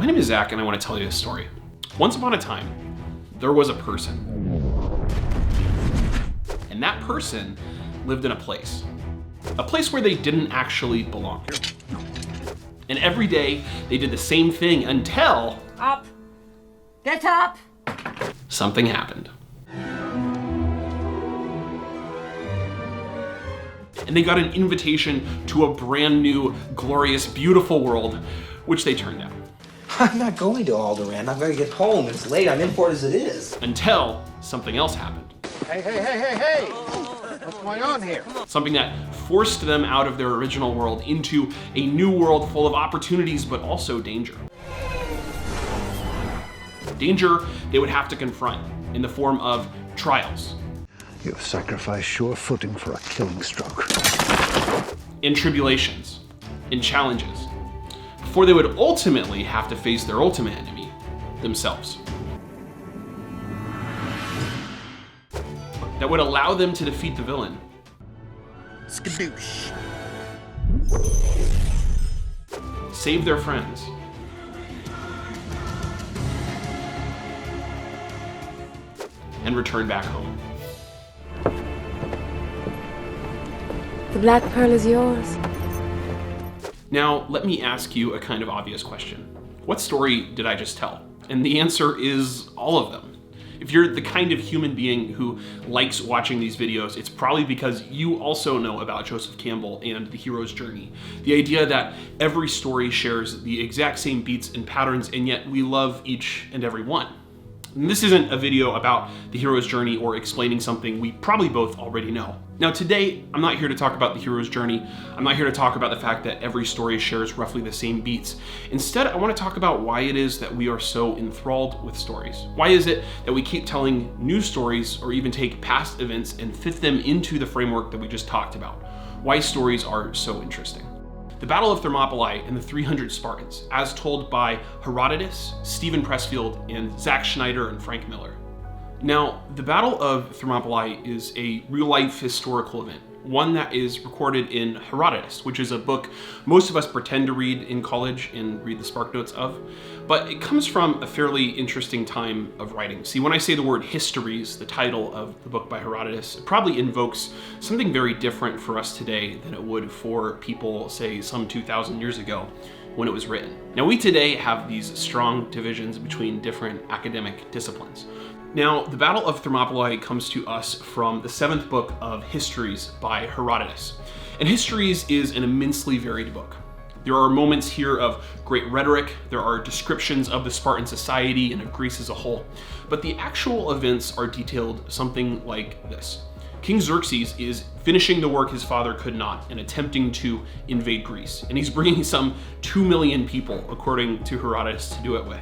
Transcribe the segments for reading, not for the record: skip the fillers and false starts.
My name is Zach, and I want to tell you a story. Once upon a time, there was a person. And that person lived in a place where they didn't actually belong. And every day, they did the same thing until... Up! Get up! Something happened. And they got an invitation to a brand new, glorious, beautiful world, which they turned down. I'm not going to Alderaan. I've got to get home. It's late. I'm in for it as it is. Until something else happened. Hey! What's going on here? Something that forced them out of their original world into a new world full of opportunities, but also danger. Danger they would have to confront in the form of trials. You have sacrificed sure footing for a killing stroke. In tribulations, in challenges, before they would ultimately have to face their ultimate enemy, themselves. That would allow them to defeat the villain. Skadoosh. Save their friends. And return back home. The Black Pearl is yours. Now, let me ask you a kind of obvious question. What story did I just tell? And the answer is all of them. If you're the kind of human being who likes watching these videos, it's probably because you also know about Joseph Campbell and the hero's journey. The idea that every story shares the exact same beats and patterns, and yet we love each and every one. And this isn't a video about the hero's journey or explaining something we probably both already know. Now today, I'm not here to talk about the hero's journey. I'm not here to talk about the fact that every story shares roughly the same beats. Instead, I want to talk about why it is that we are so enthralled with stories. Why is it that we keep telling new stories or even take past events and fit them into the framework that we just talked about? Why stories are so interesting. The Battle of Thermopylae and the 300 Spartans, as told by Herodotus, Stephen Pressfield, and Zach Schneider and Frank Miller. Now, the Battle of Thermopylae is a real-life historical event, one that is recorded in Herodotus, which is a book most of us pretend to read in college and read the spark notes of, but it comes from a fairly interesting time of writing. See, when I say the word histories, the title of the book by Herodotus, it probably invokes something very different for us today than it would for people, say, some 2,000 years ago when it was written. Now, we today have these strong divisions between different academic disciplines. Now, the Battle of Thermopylae comes to us from the 7th book of Histories by Herodotus. And Histories is an immensely varied book. There are moments here of great rhetoric, there are descriptions of the Spartan society and of Greece as a whole, but the actual events are detailed something like this. King Xerxes is finishing the work his father could not and attempting to invade Greece. And he's bringing some 2 million people, according to Herodotus, to do it with.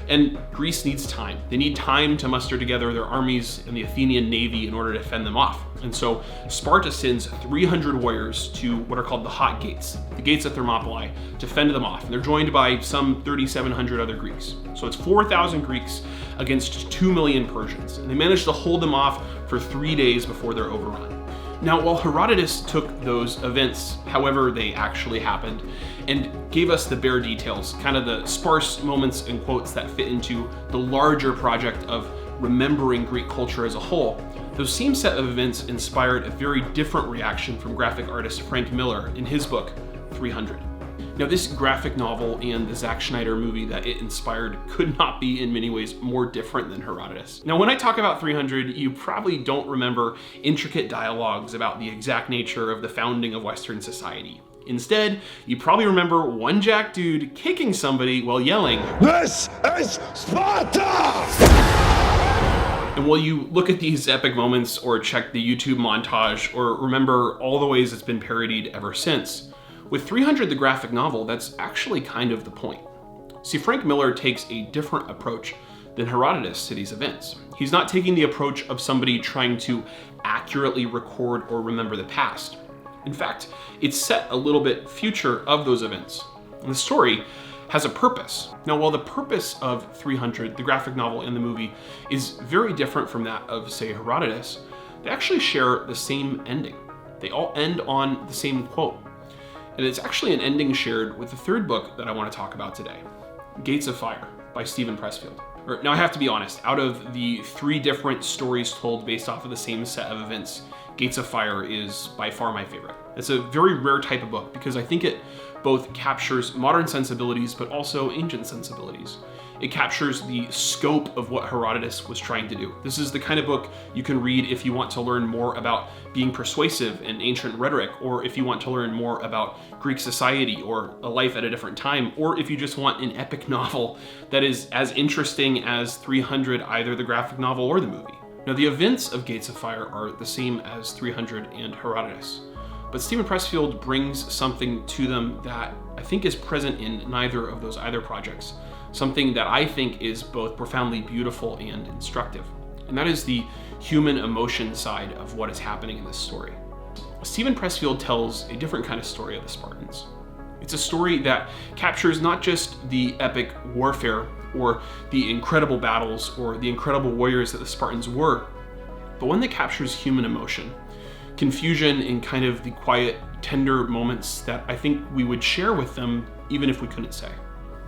And Greece needs time. They need time to muster together their armies and the Athenian navy in order to fend them off. And so Sparta sends 300 warriors to what are called the Hot Gates, the gates of Thermopylae, to fend them off. And they're joined by some 3,700 other Greeks. So it's 4,000 Greeks against 2 million Persians. And they managed to hold them off for 3 days before they're overrun. Now, while Herodotus took those events, however they actually happened, and gave us the bare details, kind of the sparse moments and quotes that fit into the larger project of remembering Greek culture as a whole, those same set of events inspired a very different reaction from graphic artist Frank Miller in his book, 300. Now, this graphic novel and the Zach Schneider movie that it inspired could not be in many ways more different than Herodotus. Now, when I talk about 300, you probably don't remember intricate dialogues about the exact nature of the founding of Western society. Instead, you probably remember one jack dude kicking somebody while yelling, This is Sparta! And while you look at these epic moments or check the YouTube montage or remember all the ways it's been parodied ever since, with 300 the graphic novel, that's actually kind of the point. See, Frank Miller takes a different approach than Herodotus to these events. He's not taking the approach of somebody trying to accurately record or remember the past. In fact, it's set a little bit future of those events. And the story has a purpose. Now, while the purpose of 300, the graphic novel and the movie, is very different from that of, say, Herodotus, they actually share the same ending. They all end on the same quote. And it's actually an ending shared with the third book that I want to talk about today. Gates of Fire by Steven Pressfield. Now I have to be honest, out of the 3 different stories told based off of the same set of events, Gates of Fire is by far my favorite. It's a very rare type of book because I think it both captures modern sensibilities but also ancient sensibilities. It captures the scope of what Herodotus was trying to do. This is the kind of book you can read if you want to learn more about being persuasive in ancient rhetoric, or if you want to learn more about Greek society or a life at a different time, or if you just want an epic novel that is as interesting as 300, either the graphic novel or the movie. Now, the events of Gates of Fire are the same as 300 and Herodotus, but Steven Pressfield brings something to them that I think is present in neither of those either projects, something that I think is both profoundly beautiful and instructive, and that is the human emotion side of what is happening in this story. Steven Pressfield tells a different kind of story of the Spartans. It's a story that captures not just the epic warfare or the incredible battles or the incredible warriors that the Spartans were, but one that captures human emotion, confusion, and kind of the quiet, tender moments that I think we would share with them even if we couldn't say.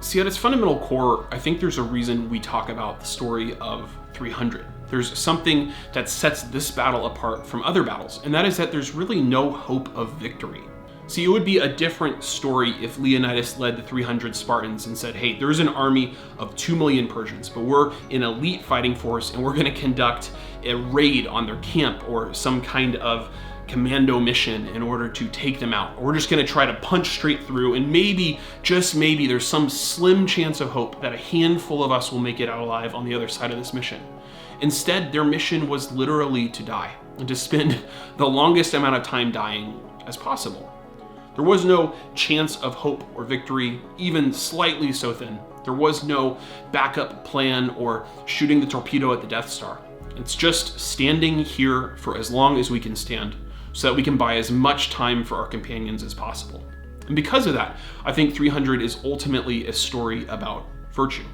See, at its fundamental core, I think there's a reason we talk about the story of 300. There's something that sets this battle apart from other battles, and that is that there's really no hope of victory. See, it would be a different story if Leonidas led the 300 Spartans and said, hey, there's an army of 2 million Persians, but we're an elite fighting force and we're gonna conduct a raid on their camp or some kind of commando mission in order to take them out. Or we're just gonna try to punch straight through, and maybe, just maybe, there's some slim chance of hope that a handful of us will make it out alive on the other side of this mission. Instead, their mission was literally to die, and to spend the longest amount of time dying as possible. There was no chance of hope or victory, even slightly so thin. There was no backup plan or shooting the torpedo at the Death Star. It's just standing here for as long as we can stand, so that we can buy as much time for our companions as possible. And because of that, I think 300 is ultimately a story about virtue.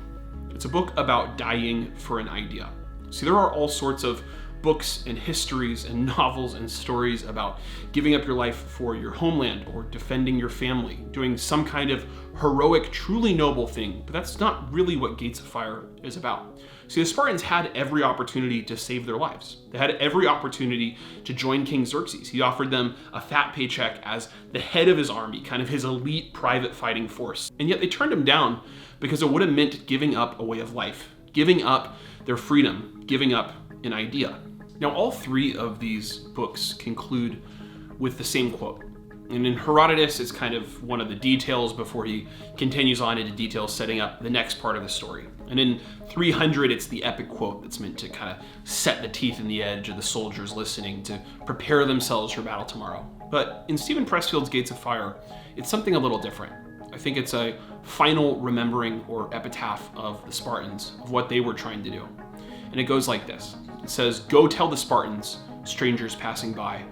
It's a book about dying for an idea. See, there are all sorts of books and histories and novels and stories about giving up your life for your homeland or defending your family, doing some kind of heroic, truly noble thing, but that's not really what Gates of Fire is about. See, the Spartans had every opportunity to save their lives. They had every opportunity to join King Xerxes. He offered them a fat paycheck as the head of his army, kind of his elite private fighting force. And yet they turned him down because it would have meant giving up a way of life, giving up their freedom, giving up an idea. Now, all 3 of these books conclude with the same quote. And in Herodotus, it's kind of one of the details before he continues on into details setting up the next part of the story. And in 300, it's the epic quote that's meant to kind of set the teeth in the edge of the soldiers listening to prepare themselves for battle tomorrow. But in Steven Pressfield's Gates of Fire, it's something a little different. I think it's a final remembering or epitaph of the Spartans, of what they were trying to do. And it goes like this. It says, "Go tell the Spartans, strangers passing by,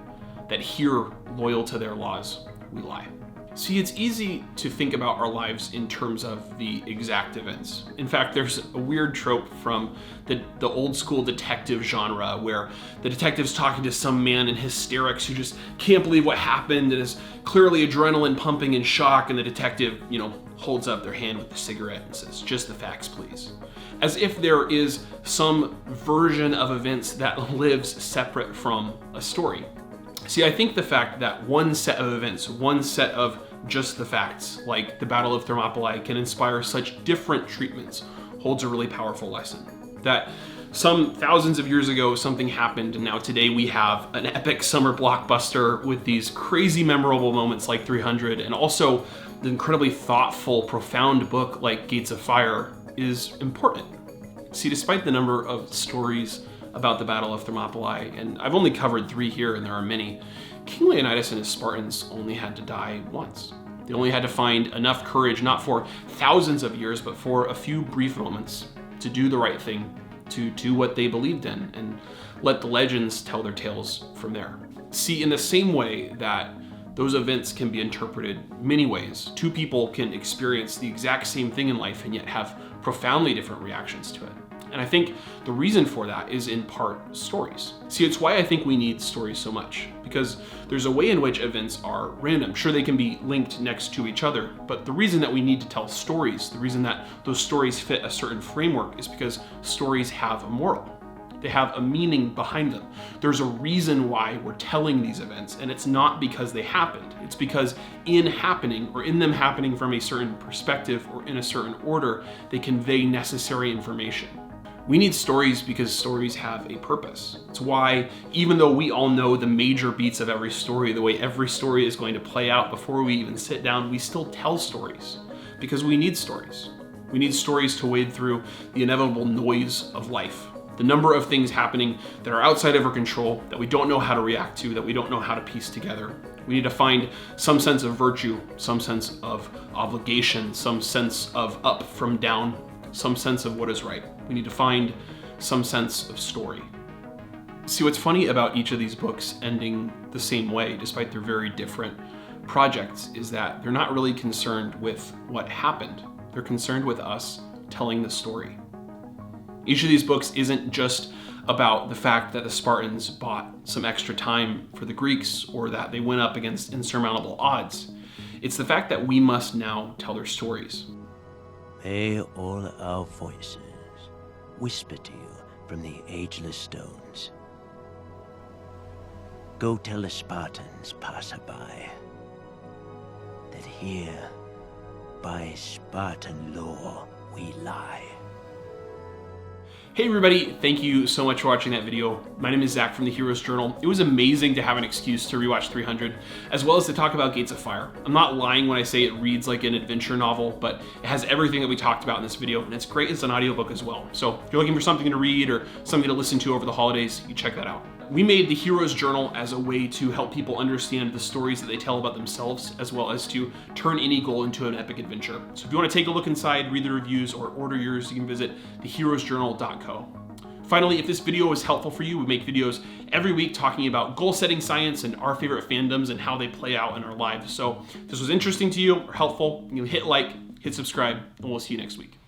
that here, loyal to their laws, we lie." See, it's easy to think about our lives in terms of the exact events. In fact, there's a weird trope from the old school detective genre where the detective's talking to some man in hysterics who just can't believe what happened and is clearly adrenaline pumping in shock, and the detective, holds up their hand with a cigarette and says, "Just the facts, please." As if there is some version of events that lives separate from a story. See, I think the fact that one set of events, one set of just the facts, like the Battle of Thermopylae, can inspire such different treatments holds a really powerful lesson. That some thousands of years ago, something happened, and now today we have an epic summer blockbuster with these crazy memorable moments like 300, and also the incredibly thoughtful, profound book like Gates of Fire is important. See, despite the number of stories about the Battle of Thermopylae, and I've only covered 3 here and there are many, King Leonidas and his Spartans only had to die once. They only had to find enough courage, not for thousands of years, but for a few brief moments, to do the right thing, to do what they believed in, and let the legends tell their tales from there. See, in the same way that those events can be interpreted many ways, 2 people can experience the exact same thing in life and yet have profoundly different reactions to it. And I think the reason for that is in part stories. See, it's why I think we need stories so much, because there's a way in which events are random. Sure, they can be linked next to each other, but the reason that we need to tell stories, the reason that those stories fit a certain framework is because stories have a moral. They have a meaning behind them. There's a reason why we're telling these events, and it's not because they happened. It's because in happening, or in them happening from a certain perspective or in a certain order, they convey necessary information. We need stories because stories have a purpose. It's why, even though we all know the major beats of every story, the way every story is going to play out before we even sit down, we still tell stories because we need stories. We need stories to wade through the inevitable noise of life. The number of things happening that are outside of our control, that we don't know how to react to, that we don't know how to piece together. We need to find some sense of virtue, some sense of obligation, some sense of up from down, some sense of what is right. We need to find some sense of story. See, what's funny about each of these books ending the same way, despite their very different projects, is that they're not really concerned with what happened. They're concerned with us telling the story. Each of these books isn't just about the fact that the Spartans bought some extra time for the Greeks or that they went up against insurmountable odds. It's the fact that we must now tell their stories. May all our voices whisper to you from the ageless stones. Go tell the Spartans passerby that here, by Spartan law, we lie. Hey everybody, thank you so much for watching that video. My name is Zach from the Heroes Journal. It was amazing to have an excuse to rewatch 300, as well as to talk about Gates of Fire. I'm not lying when I say it reads like an adventure novel, but it has everything that we talked about in this video, and it's great as an audiobook as well. So if you're looking for something to read or something to listen to over the holidays, you check that out. We made the Heroes Journal as a way to help people understand the stories that they tell about themselves, as well as to turn any goal into an epic adventure. So if you want to take a look inside, read the reviews, or order yours, you can visit theheroesjournal.co. Finally, if this video was helpful for you, we make videos every week talking about goal-setting science and our favorite fandoms and how they play out in our lives. So if this was interesting to you or helpful, you hit like, hit subscribe, and we'll see you next week.